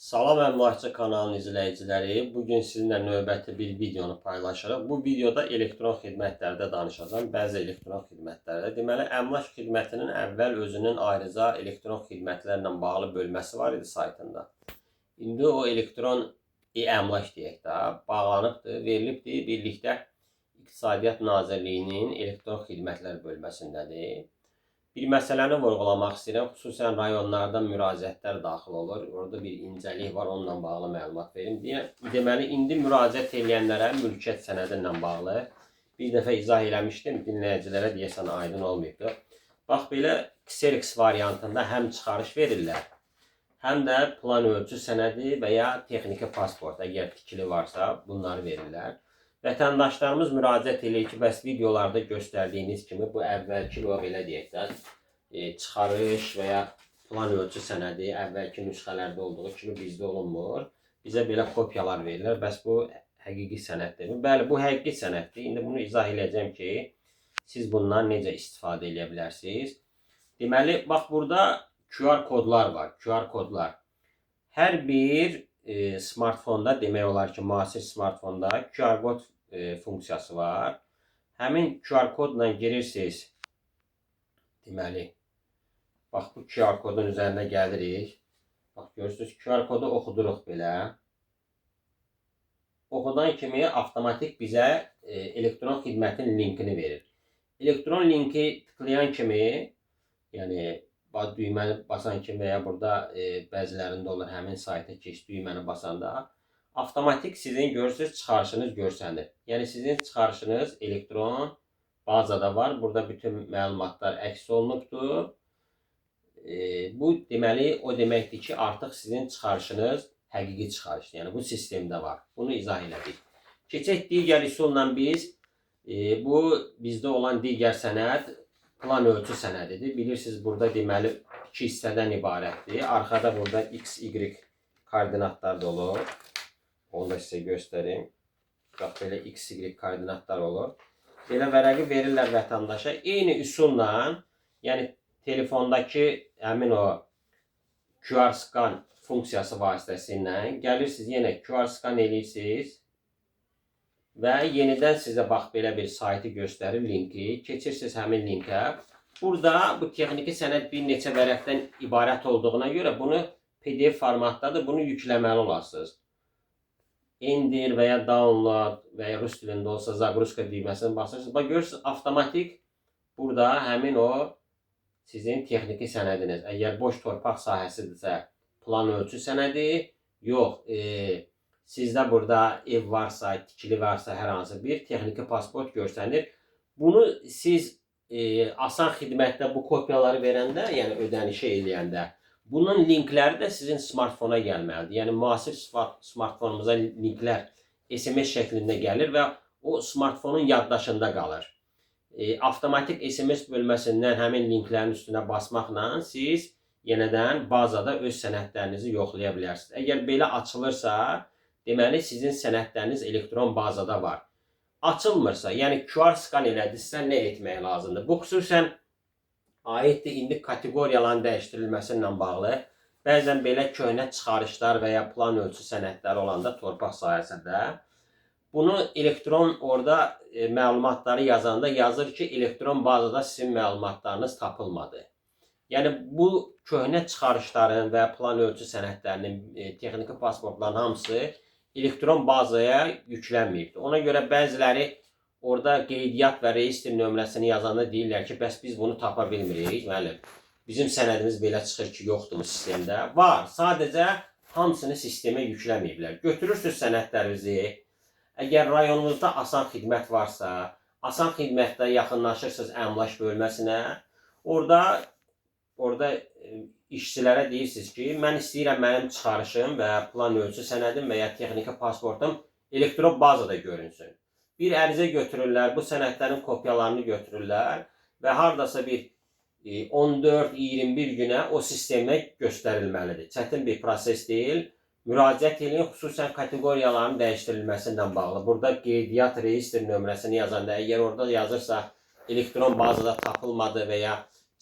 Salam Əmlakçı kanalının izləyiciləri. Bugün sizinlə növbəti bir videonu paylaşırıq. Bu videoda elektron xidmətlərdə danışacağım. Bəzi elektron xidmətlərdə. Deməli, əmlak xidmətinin əvvəl özünün ayrıca elektron xidmətlərlə bağlı bölməsi var idi saytında. İndi o elektron əmlak deyək də, bağlanıbdır, verilibdir. Birlikdə İqtisadiyyat Nazirliyinin elektron xidmətlər bölməsindədir. Bir məsələni vurğulamaq istəyirəm. Xüsusən rayonlarda müraciətlər daxil olur. Orada bir incəlik var, onunla bağlı məlumat verim. Deməli, indi müraciət edənlərə mülkiyyət sənədi ilə bağlı bir dəfə izah eləmişdim. Dinləyicilərə deyəsən aydın olmayıbdır. Bax, belə Xerox variantında həm çıxarış verirlər, həm də plan ölçü sənədi və ya texniki pasport, əgər tikili varsa bunları verirlər. Vətəndaşlarımız müraciət edir ki, bəs videolarda göstərdiyiniz kimi bu əvvəlki belə deyək də, çıxarış və ya plan ölçü sənədi əvvəlki nüsxələrdə olduğu kimi bizdə olunmur. Bizə belə kopyalar verirlər. Bəs bu həqiqi sənəddir. Bəli, bu həqiqi sənəddir. İndi bunu izah edəcəm ki, siz bundan necə istifadə edə bilərsiniz. Deməli, bax burada QR kodlar var. QR kodlar. Hər bir smartfonda, demək olar ki, müasir smartfonda QR kod funksiyası var. Həmin QR kodla girirsiniz. Deməli, bax bu QR kodun üzərində gəlirik. Bax görürsünüz, QR kodu oxuduruq belə. Oxudan kimi avtomatik bizə elektron xidmətin linkini verir. Elektron linki tıklayan kimi, yəni düyməni basan kimi və ya burada bəzilərində olur, həmin sayta keç düyməni basanda avtomatik sizin görürsünüz çıxarışınız görsənir. Yəni sizin çıxarışınız elektron bazada var. Burada bütün məlumatlar əks olunubdur. Bu deməli o deməkdir ki, artıq sizin çıxarışınız həqiqi çıxarışdır. Yəni bu sistemdə var. Bunu izah elədik. Keçək digər üsulla biz bu bizdə olan digər sənəd plan ölçü sənədidir. Bilirsiniz, burada deməli iki hissədən ibarətdir. Arxada burada X, Y koordinatlar da olur. Onu da sizə göstərim. Bax, belə X, Y koordinatlar olur. Belə vərəqi verirlər vətəndaşa. Eyni üsulla, yəni telefondakı həmin o QR skan funksiyası vasitəsilə gəlirsiniz, yenə QR skan eləyirsiniz və yenidən sizə bax belə bir saytı göstərir, linki. Keçirsiniz həmin linkə. Burada bu texniki sənəd bir neçə vərəqdən ibarət olduğuna görə bunu PDF formatdadır, bunu yükləməli olasınız. İndir və ya download və ya rus dilində olsa zagruska düyməsini basırsınız. Bax görürsünüz, avtomatik burada həmin o sizin texniki sənədiniz. Əgər boş torpaq sahəsidirsə plan ölçü sənədi, yox, sizdə burada ev varsa, tikili varsa hər hansı bir texniki pasport görsənir. Bunu siz asan xidmətdə bu kopyaları verəndə, yəni ödənişi eləyəndə, bunun linkləri də sizin smartfona gəlməlidir. Yəni müasir smartfonumuza linklər SMS şəklində gəlir və o smartfonun yaddaşında qalır. Avtomatik SMS bölməsindən həmin linklərin üstünə basmaqla siz yenədən bazada öz sənədlərinizi yoxlaya bilərsiniz. Əgər belə açılırsa, deməli sizin sənədləriniz elektron bazada var. Açılmırsa, yəni QR skan elədirsə nə etmək lazımdır? Bu xüsusən aiddir indi kateqoriyaların dəyişdirilməsi ilə bağlı. Bəzən belə köhnə çıxarışlar və ya plan ölçü sənədləri olanda torpaq sahəsində bunu elektron orada məlumatları yazanda yazır ki, elektron bazada sizin məlumatlarınız tapılmadı. Yəni bu köhnə çıxarışların və plan ölçü sənədlərinin, texniki pasportların hamısı elektron bazaya yüklənməyibdir. Ona görə bəziləri orada qeydiyyat və registr nömrəsini yazanda deyirlər ki, bəs biz bunu tapa bilmirik. Müəllim, bizim sənədimiz belə çıxır ki, yoxdur mu sistemdə? Var, sadəcə hamısını sistemə yükləməyiblər. Götürürsünüz sənədlərinizi. Əgər rayonunuzda asan xidmət varsa, asan xidmətdə yaxınlaşırsınız əmlak bölməsinə, orada işçilərə deyirsiniz ki, mən istəyirəm mənim çıxarışım və plan ölçü sənədim və ya texniki pasportum elektron bazada görünsün. Bir ərizə götürürlər, bu sənədlərin kopyalarını götürürlər və haradasa bir 14-21 günə o sistemə göstərilməlidir. Çətin bir proses deyil. Müraciət edin, xüsusən kateqoriyaların dəyişdirilməsi ilə bağlı. Burada qeydiyyat registr nömrəsini yazanda, əgər orada yazırsa elektron bazada tapılmadı və ya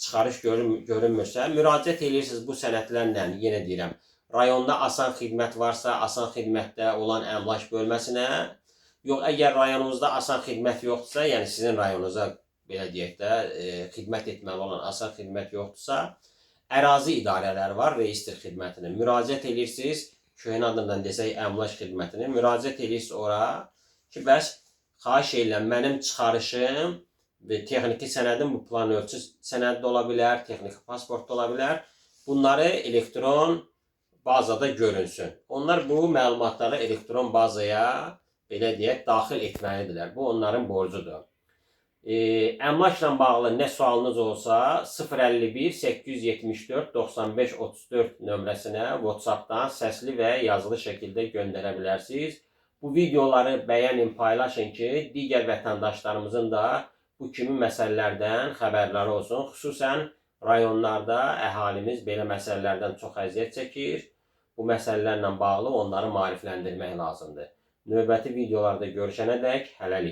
çıxarış görünmürsə, müraciət edirsiniz bu sənədlərlə, yenə deyirəm, rayonda asan xidmət varsa, asan xidmətdə olan əmlak bölməsinə, yox, əgər rayonunuzda asan xidmət yoxdursa, yəni sizin rayonunuza belə deyək də, xidmət etməli olan asan xidmət yoxdursa, ərazi idarələri var, reestr xidmətinə müraciət edirsiniz, köhnə adından desək əmlak xidmətinə müraciət edirsiniz ora ki, bəs xahiş edirəm, mənim çıxarışım və texniki sənədim bu plan ölçü sənədi də ola bilər, texniki pasport da ola bilər. Bunları elektron bazada görünsün. Onlar bu məlumatları elektron bazaya belə deyək, daxil etməlidirlər. Bu onların borcudur. Əmlakla bağlı nə sualınız olsa 051 874 95 34 nömrəsinə WhatsApp-dan səsli və yazılı şəkildə göndərə bilərsiniz. Bu videoları bəyənin, paylaşın ki, digər vətəndaşlarımızın da bu kimi məsələlərdən xəbərləri olsun. Xüsusən rayonlarda əhalimiz belə məsələlərdən çox əziyyət çəkir. Bu məsələlərlə bağlı onları maarifləndirmək lazımdır. Növbəti videolarda görüşənədək hələlik.